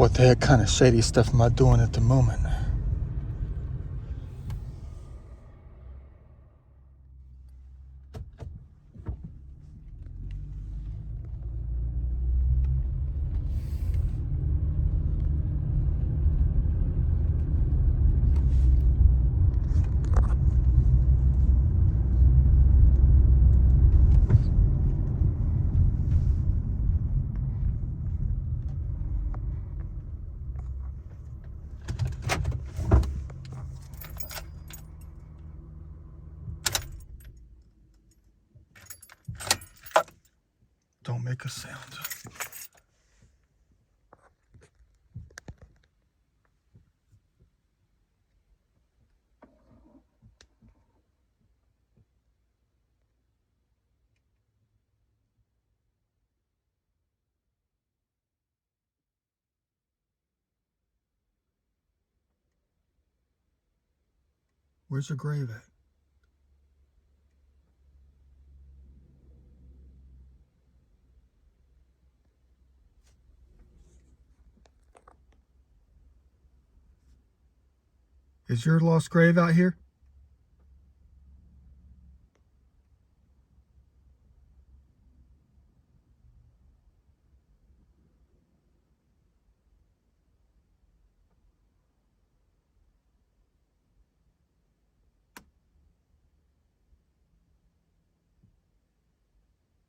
What the heck kind of shady stuff am I doing at the moment? Don't make a sound. Where's your grave at? Is your lost grave out here?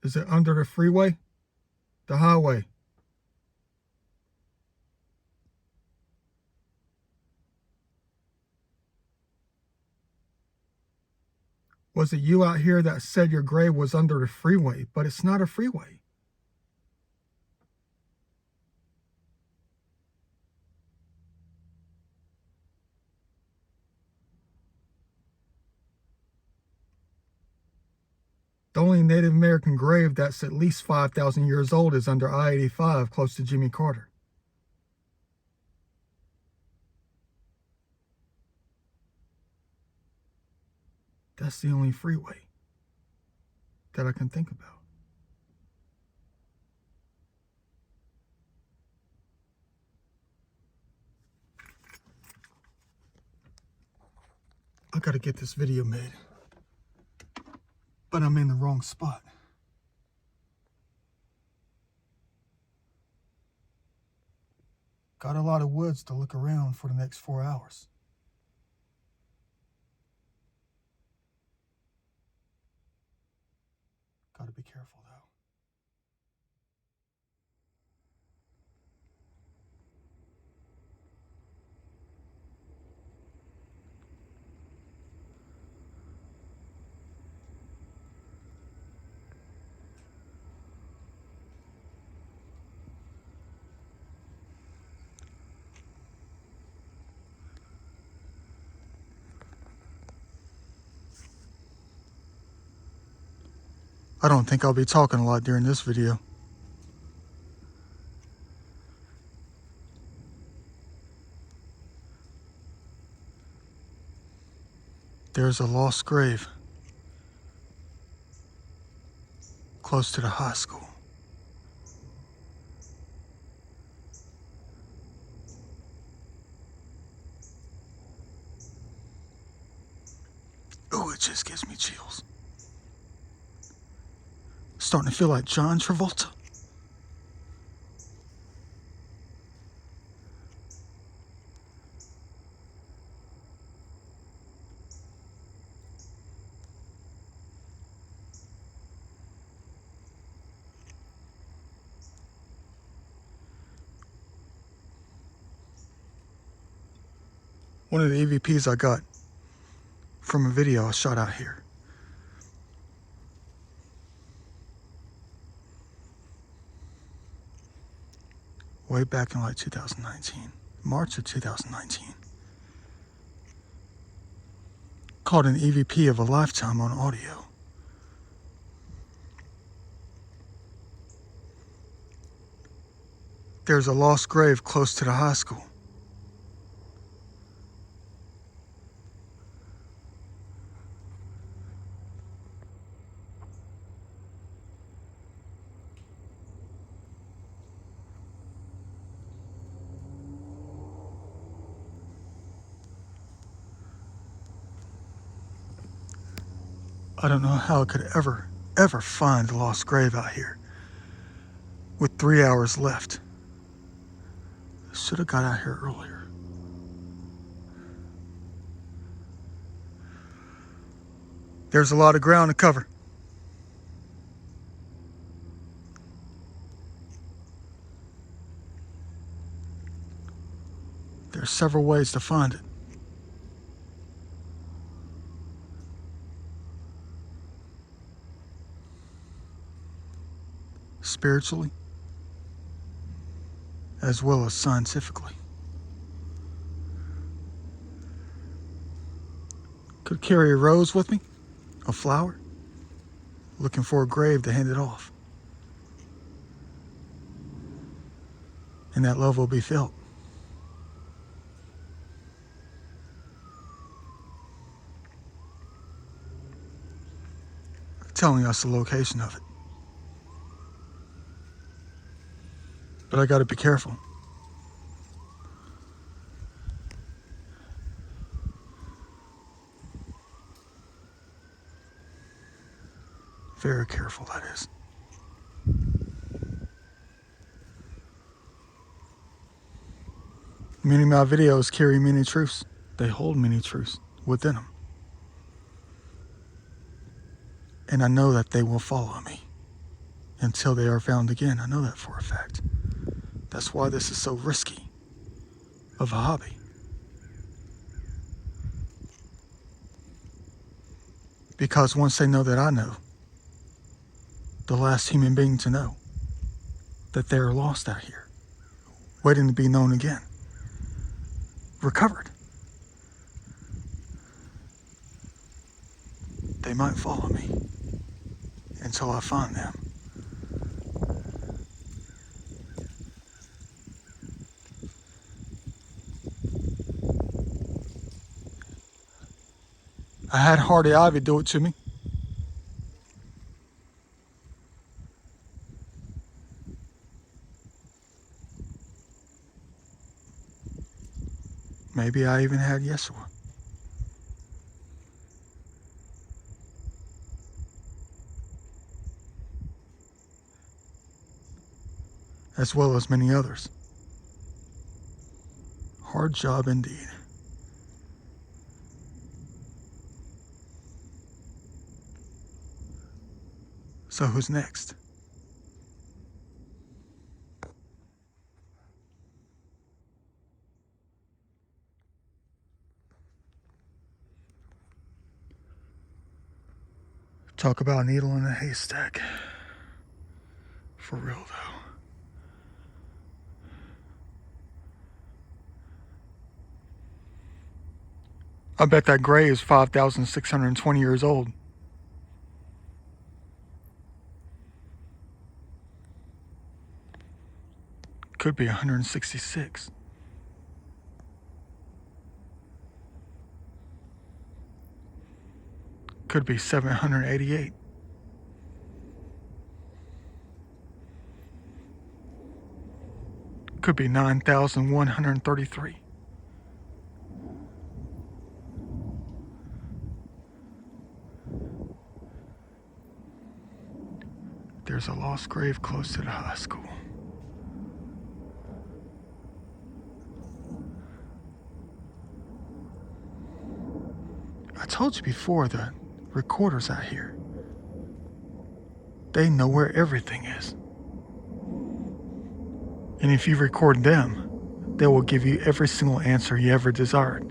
Is it under the freeway? The highway? Was it you out here that said your grave was under the freeway, but it's not a freeway? The only Native American grave that's at least 5,000 years old is under I-85 close to Jimmy Carter. That's the only freeway that I can think about. I gotta get this video made, but I'm in the wrong spot. Got a lot of woods to look around for the next 4 hours. Gotta be careful though. I don't think I'll be talking a lot during this video. There's a lost grave close to the high school. Oh, it just gives me chills. Starting to feel like John Travolta. One of the EVPs I got from a video I shot out here. Way back in like 2019, March of 2019. Called an EVP of a lifetime on audio. There's a lost grave close to the high school. I don't know how I could ever find a lost grave out here. With 3 hours left. I should have got out here earlier. There's a lot of ground to cover. There's several ways to find it. Spiritually, as well as scientifically. Could carry a rose with me, a flower, looking for a grave to hand it off. And that love will be felt. Telling us the location of it. But I gotta be careful. Very careful, that is. Many of my videos carry many truths. They hold many truths within them. And I know that they will follow me until they are found again. I know that for a fact. That's why this is so risky of a hobby. Because once they know that I know, the last human being to know that they are lost out here, waiting to be known again, recovered, they might follow me until I find them. I had Hardy Ivy do it to me. Maybe I even had Yeshua. As well as many others. Hard job indeed. So who's next? Talk about a needle in a haystack. For real though. I bet that gray is 5,620 years old. Could be 166. Could be 788. Could be 9,133. There's a lost grave close to the high school. I told you before, the recorders out here, they know where everything is. And if you record them, they will give you every single answer you ever desired.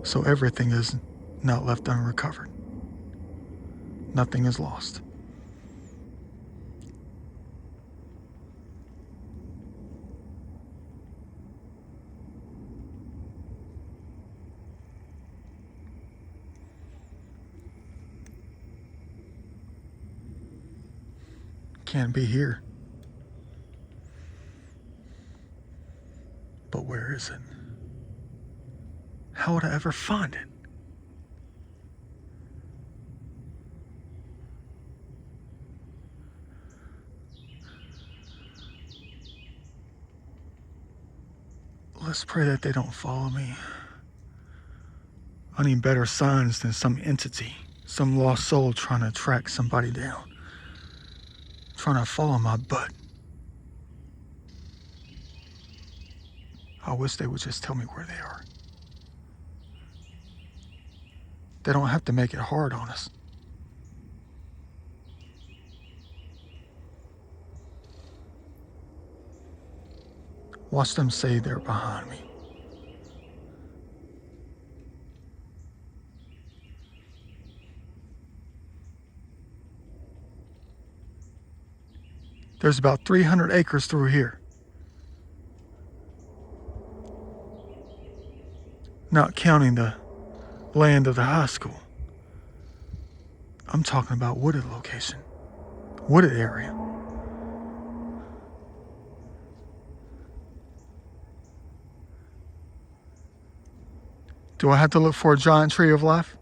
So everything is not left unrecovered. Nothing is lost. Can't be here. But where is it? How would I ever find it? let's pray that they don't follow me. I need better signs than some entity, some lost soul trying to track somebody down, trying to follow my butt. I wish they would just tell me where they are. They don't have to make it hard on us. Watch them say they're behind me. There's about 300 acres through here. Not counting the land of the high school. I'm talking about wooded location, wooded area. Do I have to look for a giant tree of life?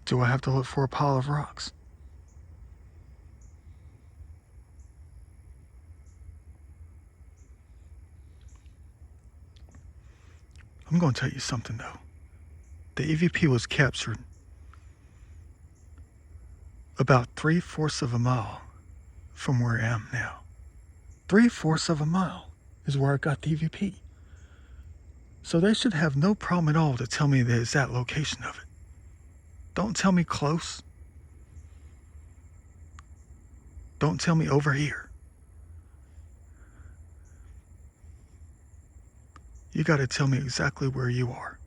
Do I have to look for a pile of rocks? I'm going to tell you something though. The EVP was captured about 3/4 of a mile from where I am now. 3/4 of a mile is where I got the EVP. So they should have no problem at all to tell me the exact location of it. Don't tell me close. Don't tell me over here. You got to tell me exactly where you are.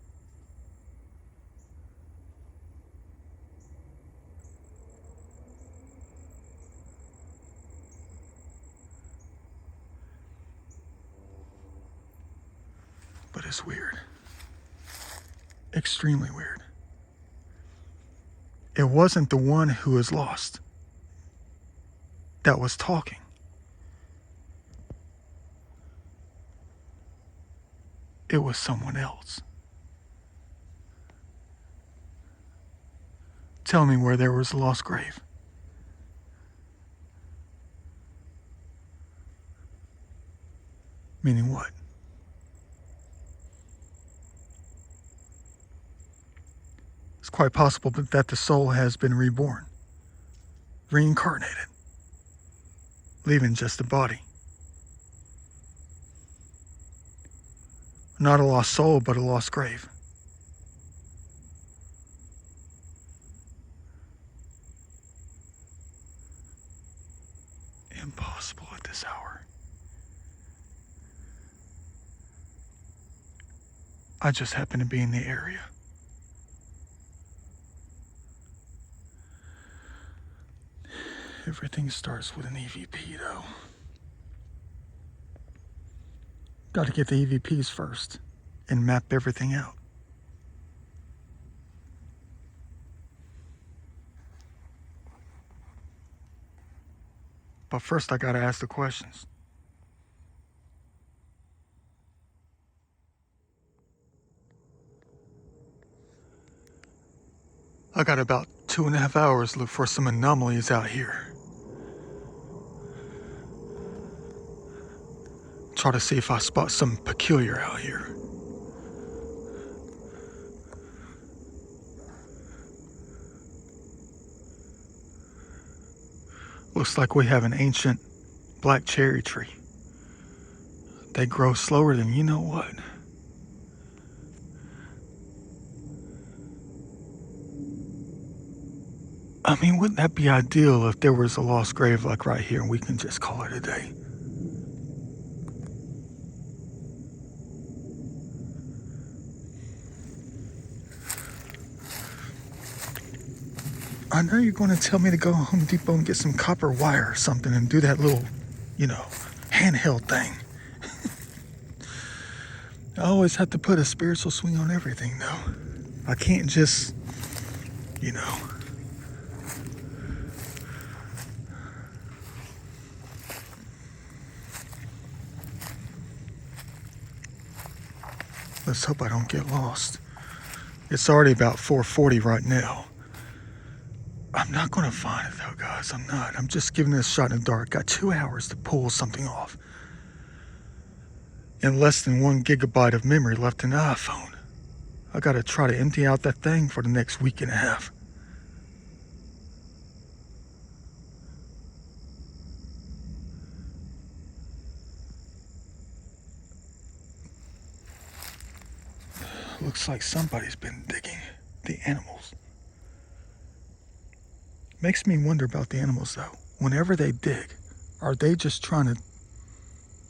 But it's weird. Extremely weird. It wasn't the one who was lost that was talking. It was someone else. Tell me where there was a lost grave. Meaning what? It's quite possible that the soul has been reborn, reincarnated, leaving just the body. Not a lost soul, but a lost grave. Impossible at this hour. I just happen to be in the area. Everything starts with an EVP, though. Got to get the EVPs first and map everything out. But first, I got to ask the questions. I got about 2.5 hours to look for some anomalies out here. Try to see if I spot something peculiar out here. Looks like we have an ancient black cherry tree. They grow slower than you know what. I mean, wouldn't that be ideal if there was a lost grave like right here and we can just call it a day? I know you're going to tell me to go to Home Depot and get some copper wire or something and do that little, handheld thing. I always have to put a spiritual swing on everything, though. I can't just, Let's hope I don't get lost. It's already about 4:40 right now. I'm not going to find it though, guys. I'm not. I'm just giving it a shot in the dark. Got 2 hours to pull something off. And less than 1 gigabyte of memory left in the iPhone. I gotta try to empty out that thing for the next week and a half. Looks like somebody's been digging. The animals. Makes me wonder about the animals though. Whenever they dig, are they just trying to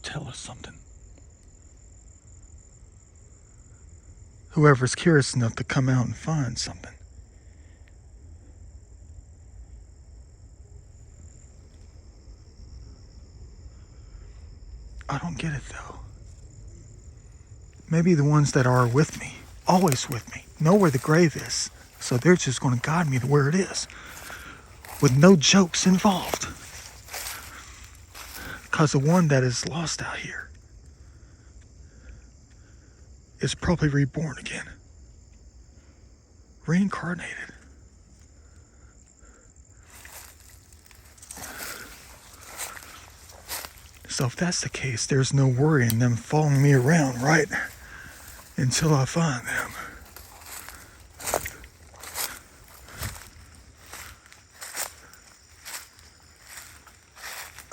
tell us something? Whoever's curious enough to come out and find something. I don't get it though. Maybe the ones that are with me, always with me, know where the grave is, so they're just going to guide me to where it is, with no jokes involved. Because the one that is lost out here is probably reborn again, reincarnated. So if that's the case, there's no worry in them following me around, right? Until I find them.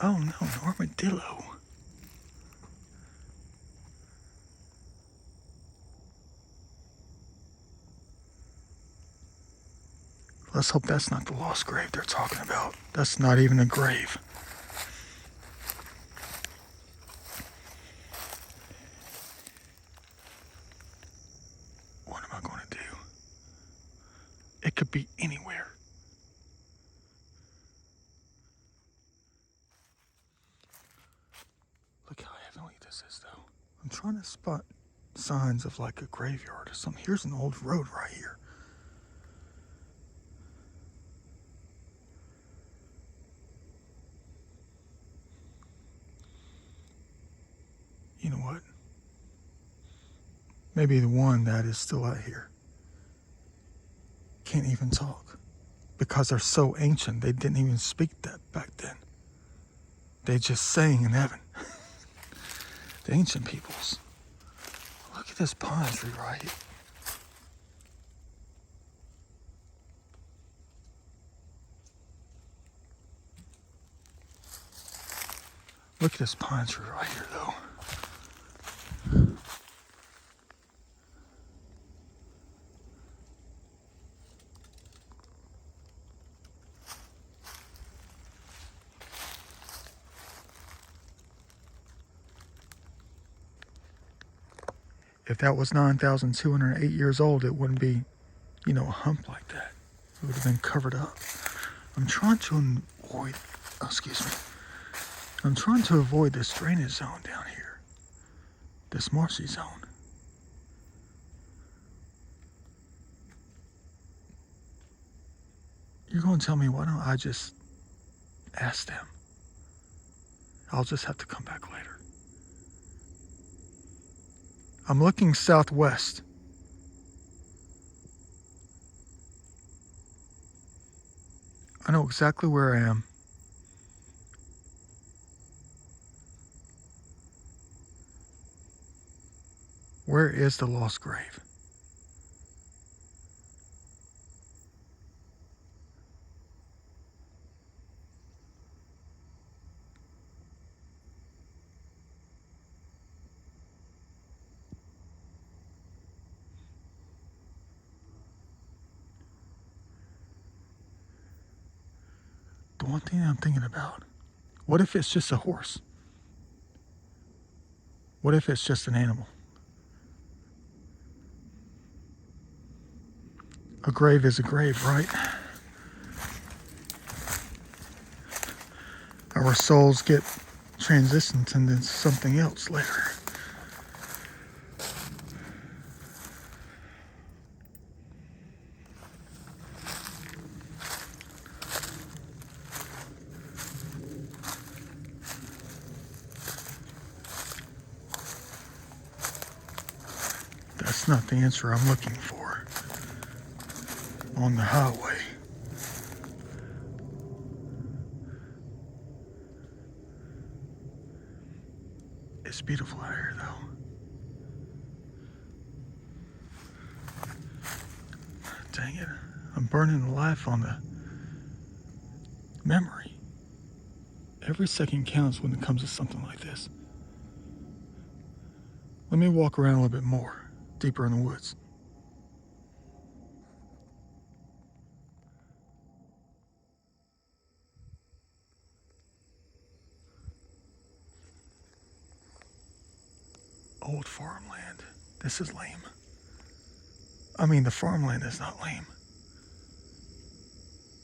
Oh no, an armadillo. Let's hope that's not the lost grave they're talking about. That's not even a grave. What am I going to do? It could be anywhere. Look how heavenly this is, though. I'm trying to spot signs of like a graveyard or something. Here's an old road right here. You know what? Maybe the one that is still out here can't even talk because they're so ancient. They didn't even speak that back then. They just sang in heaven. The ancient peoples. Look at this pine tree right here. Look at this pine tree right here, though. If that was 9,208 years old, it wouldn't be, a hump like that. It would have been covered up. I'm trying to avoid, I'm trying to avoid this drainage zone down here. This marshy zone. You're going to tell me, why don't I just ask them? I'll just have to come back later. I'm looking southwest. I know exactly where I am. Where is the lost grave? The one thing I'm thinking about, what if it's just a horse? What if it's just an animal? A grave is a grave, right? Our souls get transitioned into something else later. That's not the answer I'm looking for. on the highway. It's beautiful out here, though. Dang it. I'm burning the life on the memory. Every second counts when it comes to something like this. Let me walk around a little bit more, deeper in the woods. Old farmland. This is lame. I mean, the farmland is not lame.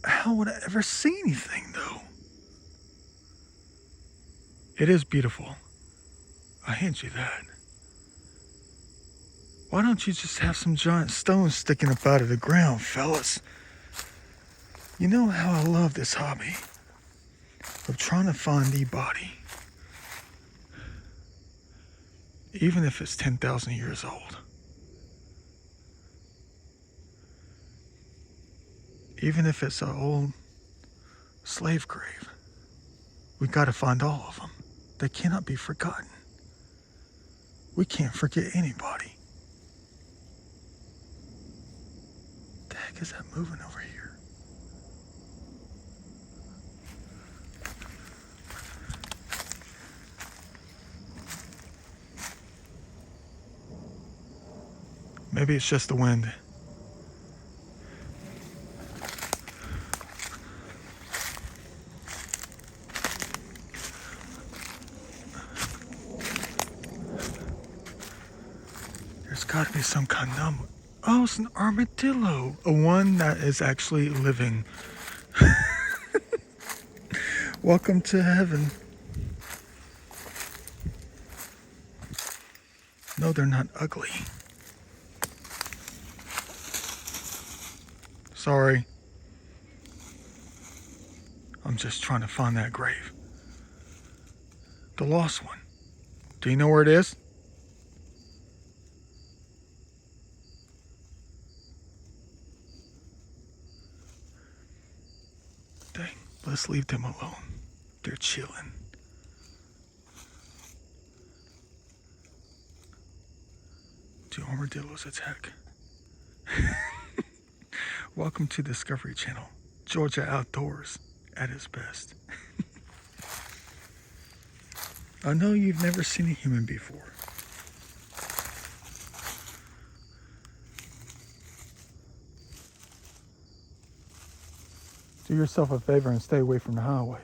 How would I ever see anything, though? It is beautiful. I hint you that. Why don't you just have some giant stones sticking up out of the ground, fellas? You know how I love this hobby of trying to find the body. Even if it's 10,000 years old. Even if it's an old slave grave. We gotta find all of them. They cannot be forgotten. We can't forget anybody. The heck is that moving over here? Maybe it's just the wind. There's got to be some kind of number. Oh, it's an armadillo. A one that is actually living. Welcome to heaven. No, they're not ugly. Sorry. I'm just trying to find that grave. The lost one. Do you know where it is? Dang, let's leave them alone. They're chilling. Do armadillos attack? Welcome to Discovery Channel. Georgia Outdoors at its best. I know you've never seen a human before. Do yourself a favor and stay away from the highway.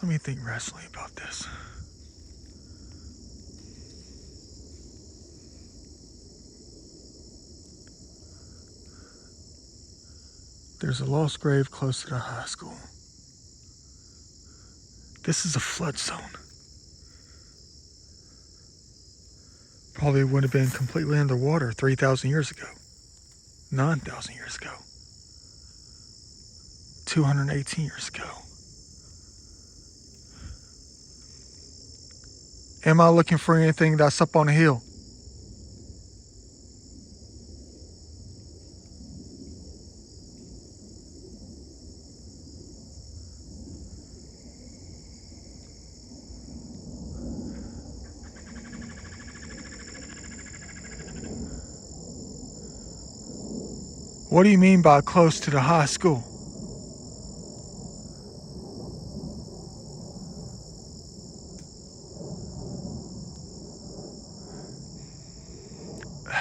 Let me think rationally about this. There's a lost grave close to the high school. This is a flood zone. Probably would have been completely underwater 3,000 years ago, 9,000 years ago, 218 years ago. Am I looking for anything that's up on the hill? What do you mean by close to the high school?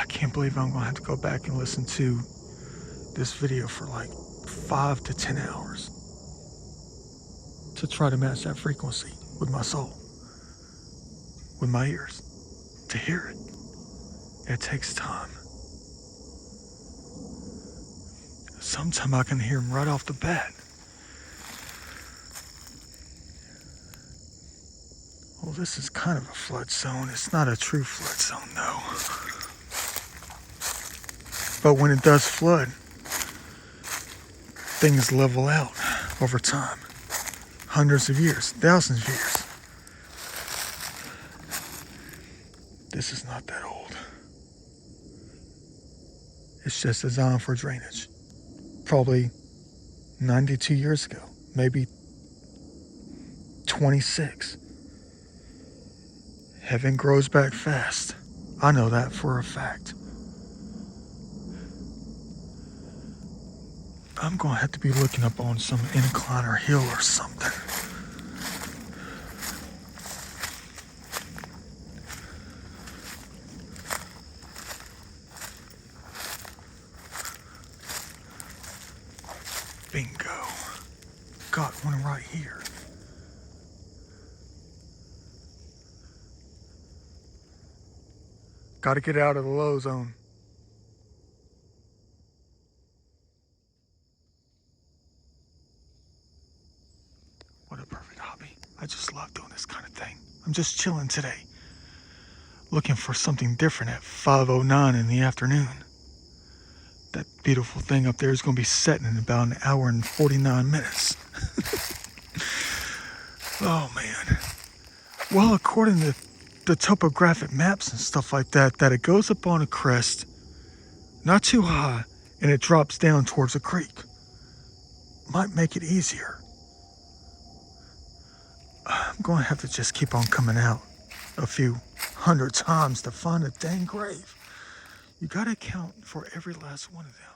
I can't believe I'm gonna have to go back and listen to this video for like 5 to 10 hours to try to match that frequency with my soul, with my ears, to hear it. It takes time. Sometimes I can hear them right off the bat. Well, this is kind of a flood zone. It's not a true flood zone, though. But when it does flood, things level out over time. Hundreds of years, thousands of years. This is not that old. It's just designed for drainage. Probably 92 years ago, maybe 26. Heaven grows back fast. I know that for a fact. I'm gonna have to be looking up on some incline or hill or something. Bingo. Got one right here. Gotta get out of the low zone. What a perfect hobby. I just love doing this kind of thing. I'm just chilling today. Looking for something different at 5:09 in the afternoon. That beautiful thing up there is going to be setting in about an hour and 49 minutes. Oh, man. Well, according to the topographic maps and stuff like that, it goes up on a crest, not too high, and it drops down towards a creek. Might make it easier. I'm going to have to just keep on coming out a few hundred times to find a dang grave. You got to account for every last one of them.